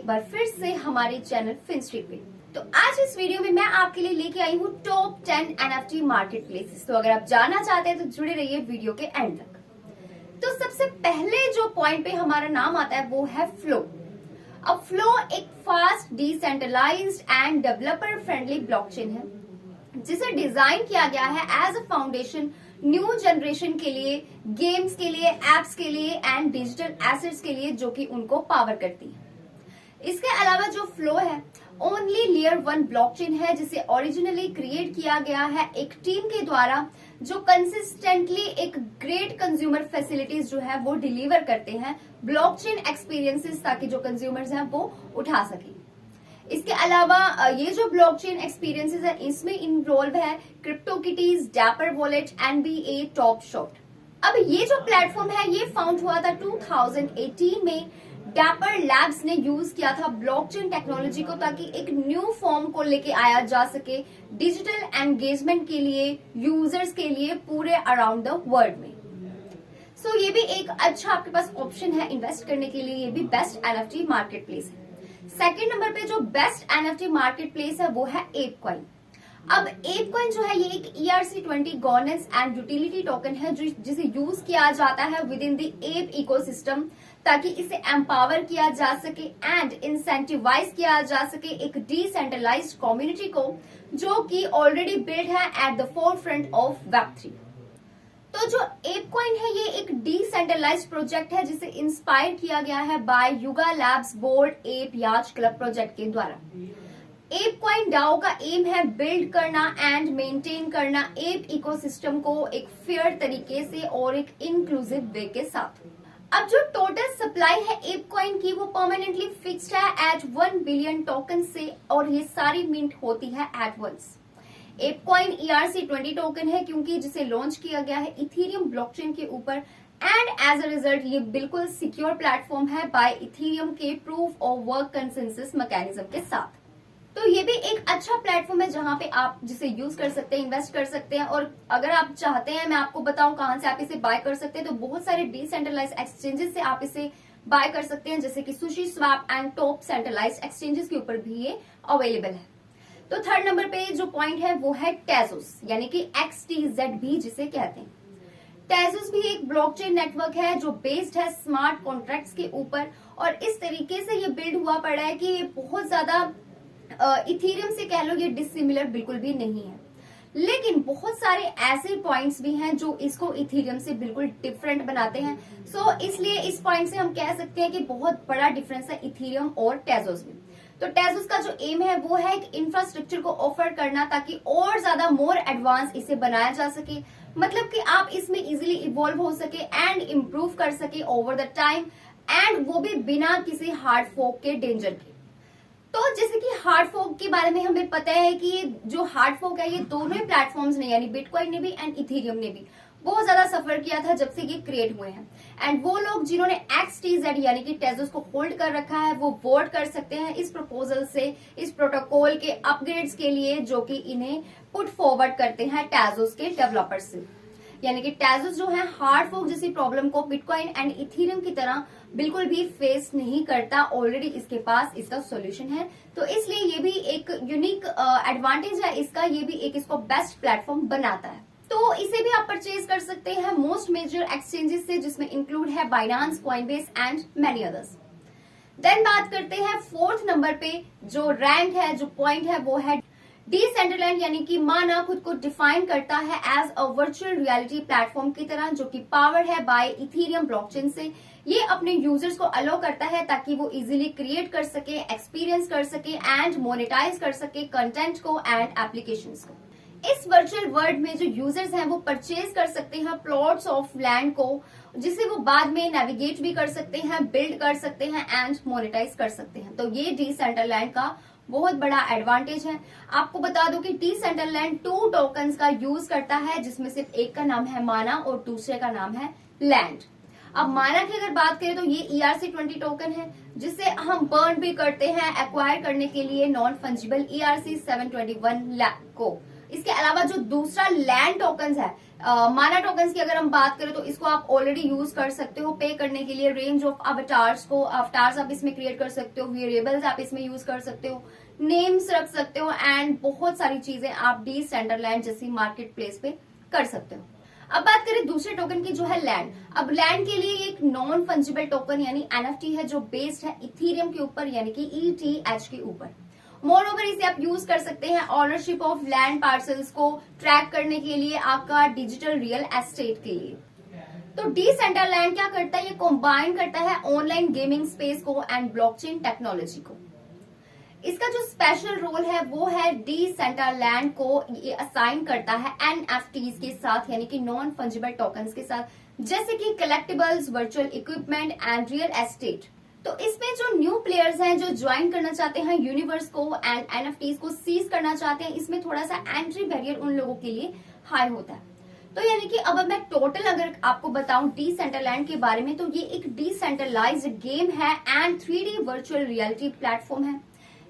एक बार फिर से हमारे चैनल फिनस्ट्रीट पे। तो आज इस वीडियो में मैं आपके लिए लेके आई हूँ टॉप 10 NFT मार्केट प्लेसेस। तो अगर आप जानना चाहते हैं तो जुड़े रहिए वीडियो के एंड तक। तो सबसे पहले जो पॉइंट पे हमारा नाम आता है वो है फ्लो। अब फ्लो एक fast, decentralised and developer friendly blockchain है जिसे डिजाइन किया गया है as a foundation new generation के लिए, गेम्स के लिए, एप्स के लिए एंड डिजिटल एसेट्स के लिए, जो कि उनको पावर करती है। इसके अलावा जो फ्लो है ओनली लेयर 1 ब्लॉकचेन है जिसे ओरिजिनली क्रिएट किया गया है एक टीम के द्वारा, जो कंसिस्टेंटली एक ग्रेट कंज्यूमर फैसिलिटीज जो है वो डिलीवर करते हैं, ब्लॉकचेन एक्सपीरियंसेस, ताकि जो कंज्यूमर्स हैं वो उठा सकें। इसके अलावा ये जो ब्लॉकचेन एक्सपीरियंसेस है इसमें इन्वॉल्व है CryptoKitties, Dapper Wallet, NBA, Top Shot. अब ये जो प्लेटफॉर्म है ये फाउंड हुआ था 2018 में। डैपर लैब्स ने यूज किया था ब्लॉकचेन टेक्नोलॉजी को ताकि एक न्यू फॉर्म को लेके आया जा सके डिजिटल एंगेजमेंट के लिए, यूजर्स के लिए पूरे अराउंड द वर्ल्ड में। सो ये भी एक अच्छा आपके पास ऑप्शन है इन्वेस्ट करने के लिए। ये भी बेस्ट NFT मार्केट प्लेस है। सेकेंड नंबर पे जो बेस्ट NFT मार्केट प्लेस है वो है एपकॉइन। अब एपकॉइन जो है ये एक ERC-20 governance and utility token है जिसे यूज किया जाता है with in the app ecosystem, ताकि इसे एम्पावर किया जा सके एंड इंसेंटिवाइज किया जा सके एक डिसेंट्रलाइज्ड कम्युनिटी को, जो कि ऑलरेडी बिल्ड है at the forefront of Web3। तो जो एपकॉइन है ये एक डिसेंट्रलाइज्ड प्रोजेक्ट है जिसे इंस्पायर किया गया है बाय युगा लैब्स बोर्ड एप याच क्लब प्रोजेक्ट के द्वारा। एपकॉइन डाओ का एम है बिल्ड करना एंड मेंटेन करना एप इकोसिस्टम को एक फेयर तरीके से और एक इंक्लूसिव वे के साथ। अब जो टोटल सप्लाई है एपकॉइन की वो परमानेंटली फिक्स्ड है एट 1 बिलियन टोकन से, और ये सारी मिंट होती है एट वंस। एपकॉइन ERC-20 टोकन है क्योंकि जिसे लॉन्च किया गया है इथेरियम ब्लॉकचेन के ऊपर, एंड एज अ रिजल्ट ये बिल्कुल सिक्योर प्लेटफॉर्म है बाय इथेरियम के proof of work consensus mechanism के साथ। तो ये भी एक अच्छा प्लेटफॉर्म है जहां पे आप जिसे यूज कर सकते हैं, इन्वेस्ट कर सकते हैं। और अगर आप चाहते हैं मैं आपको बताऊं कहां से आप इसे बाय कर सकते हैं, तो बहुत सारे डिसेंट्रलाइज्ड एक्सचेंजेस से आप इसे बाय कर सकते हैं, जैसे कि sushi swap and top centralised exchanges के ऊपर भी ये अवेलेबल है। तो थर्ड नंबर पे जो पॉइंट है वो है टेजोस, यानी कि XTZ भी जिसे कहते हैं। टेजोस भी एक ब्लॉकचेन नेटवर्क है जो बेस्ड है स्मार्ट कॉन्ट्रैक्ट्स के ऊपर, और इस तरीके से ये बिल्ड हुआ पड़ा है कि ये बहुत ज्यादा इथेरियम से कह लो ये डिसिमिलर बिल्कुल भी नहीं है, लेकिन बहुत सारे ऐसे पॉइंट्स भी हैं जो इसको इथेरियम से बिल्कुल डिफरेंट बनाते हैं। सो इसलिए इस पॉइंट से हम कह सकते हैं कि बहुत बड़ा डिफरेंस है इथेरियम और टेजोस में। तो टेजोस का जो एम है वो है एक इंफ्रास्ट्रक्चर को ऑफर करना ताकि और ज्यादा मोर एडवांस इसे बनाया जा सके, मतलब कि आप इसमें इजीली इवॉल्व हो सके एंड इम्प्रूव कर सके ओवर द टाइम, एंड वो भी बिना किसी हार्ड फोक के डेंजर के। तो जैसे कि हार्ड फोक के बारे में हमें पता है कि ये जो हार्ड फोक है ये दोनों ही प्लेटफॉर्म्स ने, यानी बिटकॉइन ने भी एंड इथेरियम ने भी बहुत ज्यादा सफर किया था जब से ये क्रिएट हुए हैं। एंड वो लोग जिन्होंने XTZ यानी कि टेजोस को होल्ड कर रखा है वो वोट कर सकते हैं इस प्रपोजल से, इस प्रोटोकॉल के अपग्रेड्स के लिए, जो कि इन्हें पुट फॉरवर्ड करते हैं टेजोस के डेवलपर्स से। यानी कि टेजोस जो है हार्ड फोक जैसी प्रॉब्लम को बिटकॉइन एंड इथेरियम की तरह बिल्कुल भी फेस नहीं करता, ऑलरेडी इसके पास इसका सॉल्यूशन है। तो इसलिए ये भी एक यूनिक एडवांटेज है इसका, ये भी एक इसको बेस्ट प्लेटफॉर्म बनाता है। तो इसे भी आप परचेज कर सकते हैं मोस्ट मेजर एक्सचेंजेस से, जिसमें इंक्लूड है Binance, Coinbase and many others. Then बात करते हैं फोर्थ नंबर पे जो रैंक है, जो पॉइंट है वो है डिसेंट्रलैंड, यानी कि माना खुद को डिफाइन करता है as a virtual reality platform की तरह, जो कि पावर है बाय इथेरियम ब्लॉकचेन से। ये अपने यूजर्स को अलो करता है ताकि वो इजीली क्रिएट कर सके, एक्सपीरियंस कर सके एंड मोनेटाइज कर सके कंटेंट को एंड एप्लीकेशंस को। इस वर्चुअल वर्ल्ड में जो यूजर्स हैं वो परचेज कर सकते हैं प्लॉट्स ऑफ लैंड को, जिसे वो बाद में नेविगेट भी कर सकते हैं, बिल्ड कर सकते हैं एंड मोनेटाइज कर सकते हैं। तो ये डिसेंट्रलैंड का बहुत बड़ा एडवांटेज है। आपको बता दूं कि डिसेंट्रलैंड 2 टोकन्स का यूज करता है, जिसमें सिर्फ एक का नाम है माना और दूसरे का नाम है लैंड। अब माना की अगर बात करें तो ये ERC-20 टोकन है जिसे हम बर्न भी करते हैं एक्वायर करने के लिए नॉन फंजिबल ERC-721 को। इसके अलावा जो दूसरा लैंड टोकन है माना टोकन्स की अगर हम बात करें तो इसको आप ऑलरेडी यूज कर सकते हो पे करने के लिए। रेंज ऑफ अवतार्स आप इसमें क्रिएट कर सकते हो, वेरिएबल्स आप इसमें यूज कर सकते हो, नेम्स रख सकते हो एंड बहुत सारी चीजें आप डिसेंट्रलैंड जैसी मार्केट प्लेस पे कर सकते हो। अब बात करें दूसरे टोकन की जो है लैंड। अब लैंड के लिए एक नॉन फंजिबल टोकन यानी एनएफटी है जो बेस्ड है इथेरियम के ऊपर यानी कि ईटीएच के ऊपर। मोर ओवर इसे आप यूज कर सकते हैं ऑनरशिप ऑफ लैंड पार्सल्स को ट्रैक करने के लिए, आपका डिजिटल रियल एस्टेट के लिए। तो डिसेंट्रलैंड क्या करता है, ये कंबाइन करता है ऑनलाइन गेमिंग स्पेस को एंड ब्लॉकचेन टेक्नोलॉजी को। इसका जो स्पेशल रोल है वो है डिसेंट्रलैंड को ये असाइन करता है एनएफटीज के साथ यानी कि नॉन फंजिबल टोकन्स के साथ, जैसे कि collectibles, virtual equipment and real estate. तो इसमें जो न्यू प्लेयर्स हैं जो ज्वाइन करना चाहते हैं यूनिवर्स को एंड एनएफटीज को सीज करना चाहते हैं, इसमें थोड़ा सा एंट्री बैरियर उन लोगों के लिए हाई होता है। तो यानी कि अब मैं टोटल अगर आपको बताऊं डिसेंट्रलैंड के बारे में, तो ये एक डिसेंट्रलाइज्ड गेम है and 3D virtual reality platform है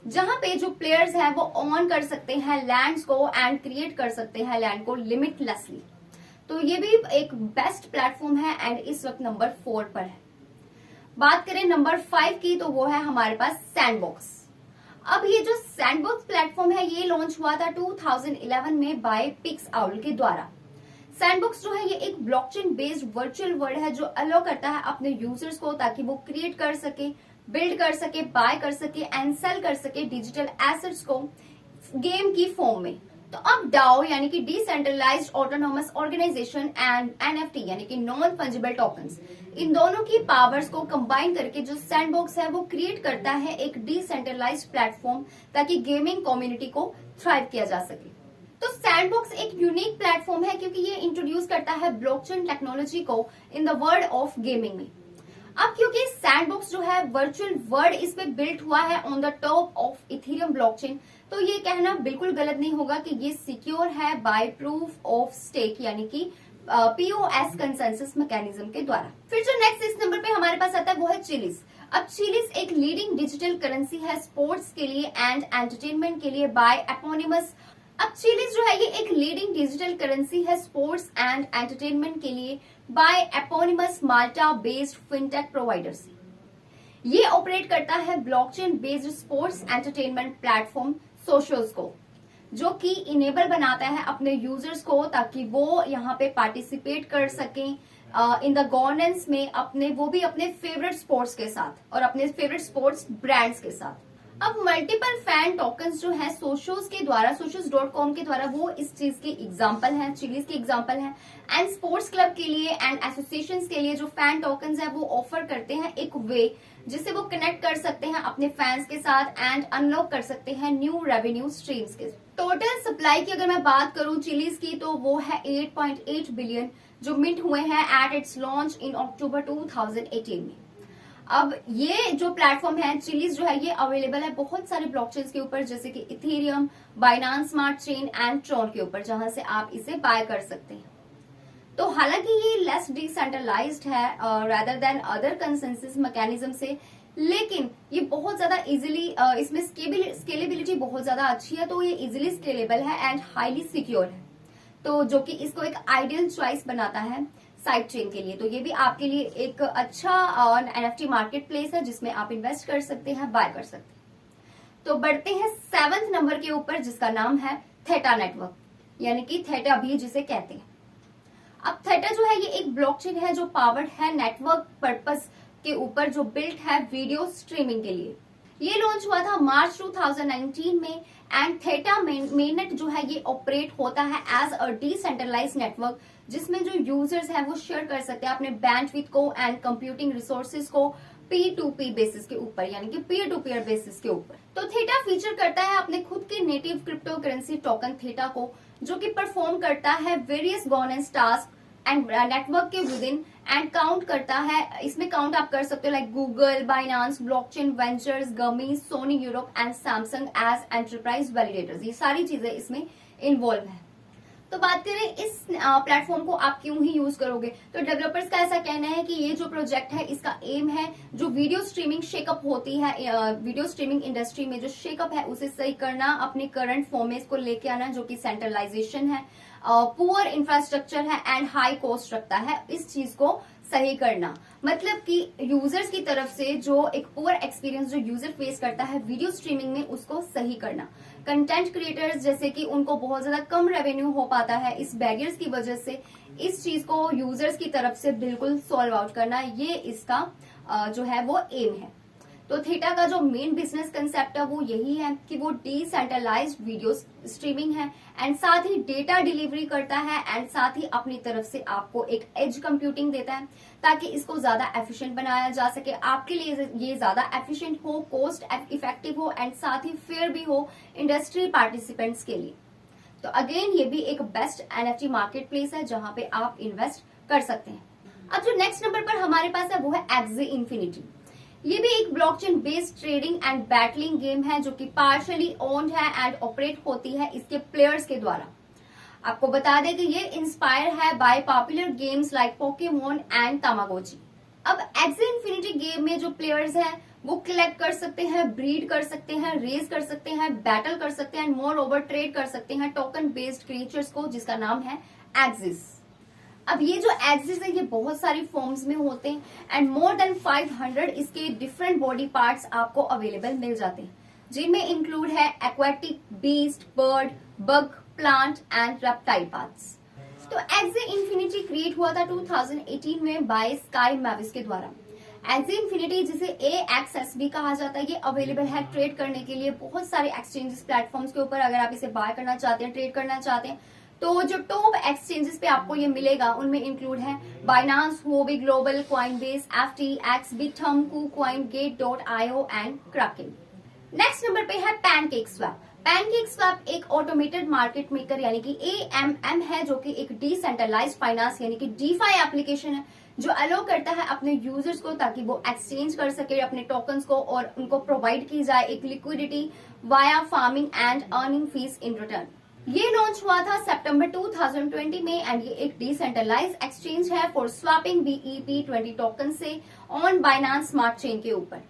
जहां पे जो प्लेयर्स हैं वो ऑन कर सकते हैं लैंड्स को एंड क्रिएट कर सकते हैं लैंड को लिमिटलेसली। तो ये भी एक बेस्ट प्लेटफॉर्म है एंड इस वक्त नंबर 4 पर है। बात करें नंबर 5 की तो वो है हमारे पास सैंडबॉक्स। अब ये जो सैंडबॉक्स प्लेटफॉर्म है ये लॉन्च हुआ था 2011 में बाय पिक्सआउल के द्वारा। सैंडबॉक्स जो है ये एक ब्लॉकचेन बेस्ड वर्चुअल वर्ल्ड है जो अलाउ करता है अपने यूजर्स को ताकि वो क्रिएट कर सके, बिल्ड कर सके, बाय कर सके एंड सेल कर सके डिजिटल एसेट्स को गेम की फॉर्म में। तो अब डाओ यानी कि decentralised autonomous organisation and NFT यानी कि नॉन फंजिबल टोकन्स, इन दोनों की पावर्स को कंबाइन करके जो सैंडबॉक्स है वो क्रिएट करता है एक डिसेंट्रलाइज्ड प्लेटफॉर्म ताकि गेमिंग कम्युनिटी को थ्राइव किया जा सके। तो सैंडबॉक्स एक यूनिक प्लेटफॉर्म है क्योंकि ये इंट्रोड्यूस करता है ब्लॉकचेन टेक्नोलॉजी को in the world of gaming में। अब क्योंकि सैंडबॉक्स जो है वर्चुअल वर्ल्ड इसमें बिल्ट हुआ है on the top of Ethereum blockchain, तो ये कहना बिल्कुल गलत नहीं होगा कि ये सिक्योर है बाय प्रूफ ऑफ स्टेक यानी कि पीओएस कंसेंसस मैकेनिज्म के द्वारा। फिर जो नेक्स्ट इस नंबर पे हमारे पास आता है वो है चिलीज। अब चिलीज एक लीडिंग डिजिटल करेंसी है स्पोर्ट्स के लिए एंड एंटरटेनमेंट के लिए बाय एपोनिमस। अब चिलीज जो है ये एक लीडिंग डिजिटल करेंसी है स्पोर्ट्स एंड एंटरटेनमेंट के लिए बाय एपोनिमस माल्टा बेस्ड फिनटेक प्रोवाइडर से। ये ऑपरेट करता है blockchain based sports entertainment platform socials को, जो कि इनेबल बनाता है अपने यूजर्स को ताकि वो यहाँ पे पार्टिसिपेट कर सकें इन द गवर्नेंस में, वो भी अपने फेवरेट स्पोर्ट्स के साथ और अपने फेवरेट स्पोर्ट्स ब्रांड्स के साथ। अब मल्टीपल फैन टोकन्स जो है socials.com के द्वारा वो इस चीज के एग्जांपल हैं, चिलीज के एग्जांपल हैं एंड स्पोर्ट्स क्लब के लिए एंड एसोसिएशंस के लिए जो फैन टोकन्स है वो ऑफर करते हैं एक वे जिससे वो कनेक्ट कर सकते हैं अपने फैंस के साथ एंड अनलॉक कर सकते हैं न्यू रेवेन्यू स्ट्रीम्स के। टोटल सप्लाई की अगर मैं बात करूं चिलीज की तो वो है 8.8 बिलियन जो मिंट हुए हैं एट इट्स लॉन्च इन अक्टूबर 2018 में। अब ये जो प्लेटफॉर्म है चिलीज जो है ये अवेलेबल है बहुत सारे ब्लॉकचेन्स के ऊपर जैसे कि Ethereum, Binance smart chain and Tron के ऊपर, जहां से आप इसे बाय कर सकते हैं। तो हालांकि ये लेस डिसेंट्रलाइज्ड है rather than other consensus mechanism से, लेकिन ये बहुत ज्यादा इजीली इसमें स्केलेबिलिटी बहुत ज्यादा अच्छी है, तो ये इजीली स्केलेबल है एंड हाईली सिक्योर है, तो जो कि इसको एक आइडियल चॉइस बनाता है साइड चेन के लिए। तो ये भी आपके लिए एक अच्छा एनएफटी मार्केट प्लेस है जिसमें आप इन्वेस्ट कर सकते हैं, बाय कर सकते हैं। तो बढ़ते हैं 7th नंबर के ऊपर जिसका नाम है थेटा नेटवर्क यानी कि थेटा भी जिसे कहते हैं। अब थेटा जो है ये एक ब्लॉकचेन है जो पावर्ड है नेटवर्क पर्पस के ऊपर जो बिल्ट है वीडियो स्ट्रीमिंग के लिए। ये लॉन्च हुआ था मार्च 2019 में एंड थेटा मेननेट जो है ये ऑपरेट होता है एज अ डिसेंट्रलाइज्ड नेटवर्क जिसमें जो यूजर्स हैं वो शेयर कर सकते हैं अपने बैंडविड्थ को एंड कंप्यूटिंग रिसोर्सेज को P2P बेसिस के ऊपर यानी कि पीयर टू पीयर बेसिस के ऊपर। तो थेटा फीचर करता है अपने खुद के native crypto currency token Theta को, जो कि परफॉर्म करता है various governance task and network के विद इन एंड काउंट करता है। इसमें काउंट आप कर सकते हो like Google, Binance, blockchain ventures, Gumi, Sony Europe and Samsung as enterprise validators. ये सारी चीजें इसमें इन्वॉल्व है। तो बात करें इस प्लेटफॉर्म को आप क्यों ही यूज करोगे, तो डेवलपर्स का ऐसा कहना है कि ये जो प्रोजेक्ट है इसका एम है जो वीडियो स्ट्रीमिंग शेकअप होती है, वीडियो स्ट्रीमिंग इंडस्ट्री में जो शेकअप है उसे सही करना, अपने करंट फॉर्मेट को लेके आना जो कि सेंट्रलाइजेशन है, पुअर इंफ्रास्ट्रक्चर है एंड हाई कॉस्ट रखता है, इस चीज को सही करना। मतलब कि यूजर्स की तरफ से जो एक पुअर एक्सपीरियंस जो यूजर फेस करता है वीडियो स्ट्रीमिंग में उसको सही करना। कंटेंट क्रिएटर्स जैसे कि उनको बहुत ज्यादा कम रेवेन्यू हो पाता है, इस बैरियर्स की वजह से इस चीज को यूजर्स की तरफ से बिल्कुल सॉल्व आउट करना, ये इसका जो है वो एम है। तो थीटा का जो मेन बिजनेस कंसेप्ट है वो यही है कि वो डिसेंट्रलाइज्ड वीडियो स्ट्रीमिंग है एंड साथ ही डेटा डिलीवरी करता है एंड साथ ही अपनी तरफ से आपको एक एज कंप्यूटिंग देता है ताकि इसको ज्यादा एफिशिएंट बनाया जा सके, आपके लिए ये ज्यादा एफिशिएंट हो, कॉस्ट इफेक्टिव हो एंड साथ ही फेयर भी हो इंडस्ट्री पार्टिसिपेंट्स के लिए। तो अगेन ये भी एक बेस्ट एनएफटी मार्केट प्लेस है जहां पे आप इन्वेस्ट कर सकते हैं। अब जो नेक्स्ट नंबर पर हमारे पास है वो है एक्सी इन्फिनिटी। ये भी एक blockchain based trading and battling game है जो कि पार्शियली ओन्ड है एंड ऑपरेट होती है इसके प्लेयर्स के द्वारा। आपको बता दें कि ये इंस्पायर है by popular games like Pokemon and Tamagotchi. अब एक्सी इन्फिनिटी गेम में जो प्लेयर्स हैं वो कलेक्ट कर सकते हैं, ब्रीड कर सकते हैं, रेस कर सकते हैं, बैटल कर सकते हैं, मोर ओवर ट्रेड कर सकते हैं टोकन बेस्ड क्रिएचर्स को जिसका नाम है एक्सिस। अब ये जो एक्सिस है ये बहुत सारी फॉर्म्स में होते हैं एंड मोर देन 500 इसके डिफरेंट बॉडी पार्ट्स आपको अवेलेबल मिल जाते हैं जिनमें इंक्लूड है aquatic, beast, bird, bug, plant and reptile parts. तो एक्सी इन्फिनिटी क्रिएट हुआ था 2018 में बाय स्काई मैविस के द्वारा। एक्सी इन्फिनिटी जिसे AXS भी कहा जाता है ये अवेलेबल है ट्रेड करने के लिए बहुत सारे एक्सचेंजेस प्लेटफॉर्म्स के ऊपर। अगर आप इसे बाय करना चाहते हैं, ट्रेड करना चाहते हैं तो जो टॉप एक्सचेंजेस पे आपको ये मिलेगा उनमें इंक्लूड है Binance, Huobi global, Coinbase, FTX, बिटहम, KuCoin, Gate.io and Kraken। Next number पे है पैनकेक स्वैप। पैनकेक स्वैप एक ऑटोमेटेड मार्केट मेकर यानी कि AMM है जो कि एक डिसेंट्रलाइज्ड फाइनेंस यानी कि DeFi एप्लीकेशन है जो अलो करता है अपने यूजर्स को ताकि वो एक्सचेंज कर सके अपने टोकन्स को और उनको प्रोवाइड की जाए एक liquidity via farming and earning fees in return. ये लॉन्च हुआ था सितंबर 2020 में एंड ये एक डिसेंट्रलाइज्ड एक्सचेंज है फॉर स्वैपिंग BEP20 टोकन से ऑन बाइनांस स्मार्ट चेन के ऊपर।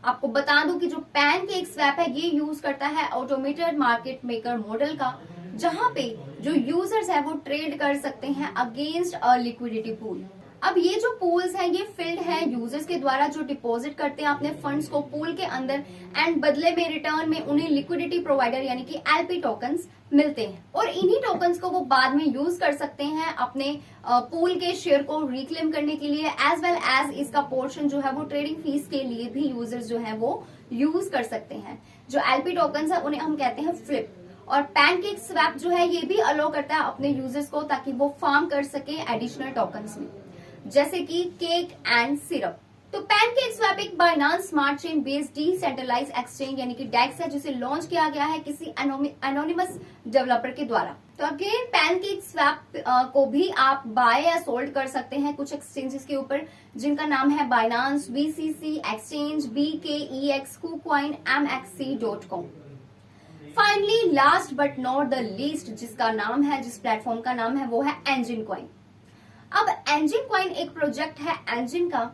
आपको बता दूं कि जो पैनकेक स्वैप है ये यूज करता है ऑटोमेटेड मार्केट मेकर मॉडल का जहां पे जो यूजर्स है वो ट्रेड कर सकते हैं अगेंस्ट अ लिक्विडिटी पूल। अब ये जो पूल्स हैं ये फिल्ड है यूजर्स के द्वारा जो डिपॉजिट करते हैं अपने फंड्स को पूल के अंदर एंड बदले में रिटर्न में उन्हें लिक्विडिटी प्रोवाइडर यानी कि LP टोकन्स मिलते हैं और इन्हीं टोकन्स को वो बाद में यूज कर सकते हैं अपने पूल के शेयर को रिक्लेम करने के लिए एज वेल एज इसका पोर्शन जो है वो ट्रेडिंग फीस के लिए भी यूजर्स जो है वो यूज कर सकते हैं। जो LP टोकन्स है उन्हें हम कहते हैं फ्लिप और पैनकेक स्वैप जो है ये भी अलो करता है अपने यूजर्स को ताकि वो फार्म कर सके एडिशनल टोकन्स में जैसे कि केक एंड सिरप। तो पैनकेक स्वैप एक Binance smart chain based decentralised exchange यानी कि डेक्स है जिसे लॉन्च किया गया है किसी एनोनिमस डेवलपर के द्वारा। तो अगेन पैनकेक स्वैप को भी आप बाय या सोल्ड कर सकते हैं कुछ एक्सचेंजेस के ऊपर जिनका नाम है Binance, BCC exchange, BKEX, KuCoin, MXC.com। Finally last but not the least जिसका नाम है जिस प्लेटफॉर्म का नाम है वो है एंजिन कॉइन। अब एंजिन कॉइन एक प्रोजेक्ट है एंजिन का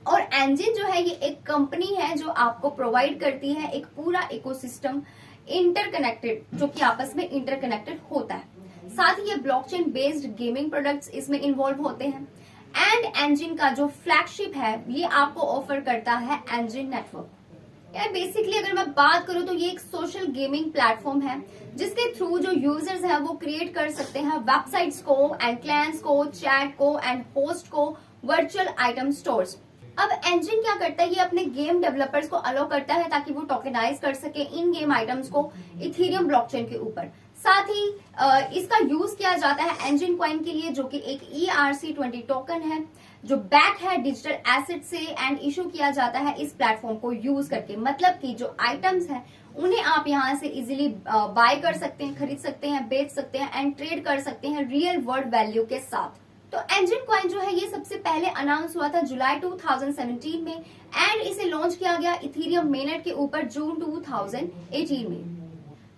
और एंजिन जो है ये एक कंपनी है जो आपको प्रोवाइड करती है एक पूरा इकोसिस्टम इंटरकनेक्टेड जो कि आपस में इंटरकनेक्टेड होता है। साथ ही ये ब्लॉकचेन बेस्ड गेमिंग प्रोडक्ट्स इसमें इन्वॉल्व होते हैं एंड एंजिन का जो फ्लैगशिप है ये आपको ऑफर करता है एंजिन नेटवर्क। यार बेसिकली अगर मैं बात करूं तो ये एक सोशल गेमिंग प्लेटफॉर्म है जिसके थ्रू जो यूजर्स हैं वो क्रिएट कर सकते हैं वेबसाइट्स को एंड क्लाइंट्स को, चैट को एंड होस्ट को, वर्चुअल आइटम स्टोर्स। अब एंजिन क्या करता है ये अपने गेम डेवलपर्स को अलो करता है ताकि वो टोकनाइज कर सके इन गेम आइटम्स को इथेरियम ब्लॉकचेन के ऊपर। साथ ही इसका यूज किया जाता है एंजिन कॉइन के लिए जो कि एक ERC20 टोकन है जो बैक है डिजिटल एसेट से एंड इशू किया जाता है इस प्लेटफॉर्म को यूज करके। मतलब कि जो आइटम्स हैं उन्हें आप यहां से इजीली बाय कर सकते हैं, खरीद सकते हैं, बेच सकते हैं एंड ट्रेड कर सकते हैं रियल वर्ल्ड वैल्यू के साथ। तो एंजिन कॉइन जो है ये सबसे पहले अनाउंस हुआ था जुलाई 2017 में एंड इसे लॉन्च किया गया इथेरियम मेननेट के ऊपर जून 2018 में।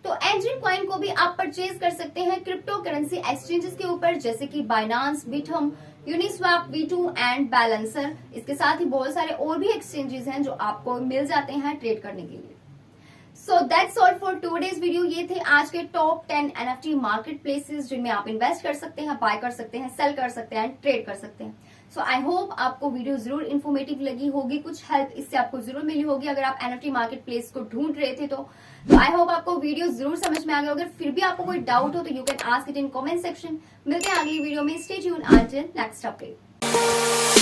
तो एंजल कॉइन को भी आप परचेज कर सकते हैं क्रिप्टो करेंसी एक्सचेंजेस के ऊपर, जैसे कि Binance, Bithumb, Uniswap, V2 and Balancer. इसके साथ ही बहुत सारे और भी एक्सचेंजेस हैं जो आपको मिल जाते हैं ट्रेड करने के लिए। So that's all for today's video. ये थे आज के टॉप 10 NFT मार्केट प्लेसेस जिनमें आप इन्वेस्ट कर सकते हैं, बाय कर सकते हैं, सेल कर सकते हैं, ट्रेड कर सकते हैं। सो आई होप आपको वीडियो जरूर इन्फॉर्मेटिव लगी होगी, कुछ हेल्प इससे आपको जरूर मिली होगी। अगर आप NFT मार्केट प्लेस को ढूंढ रहे थे तो आई होप आपको वीडियो जरूर समझ में आ गया। अगर फिर भी आपको कोई डाउट हो तो you can ask it in comment section. मिलते हैं अगली वीडियो में। Stay tuned until next update.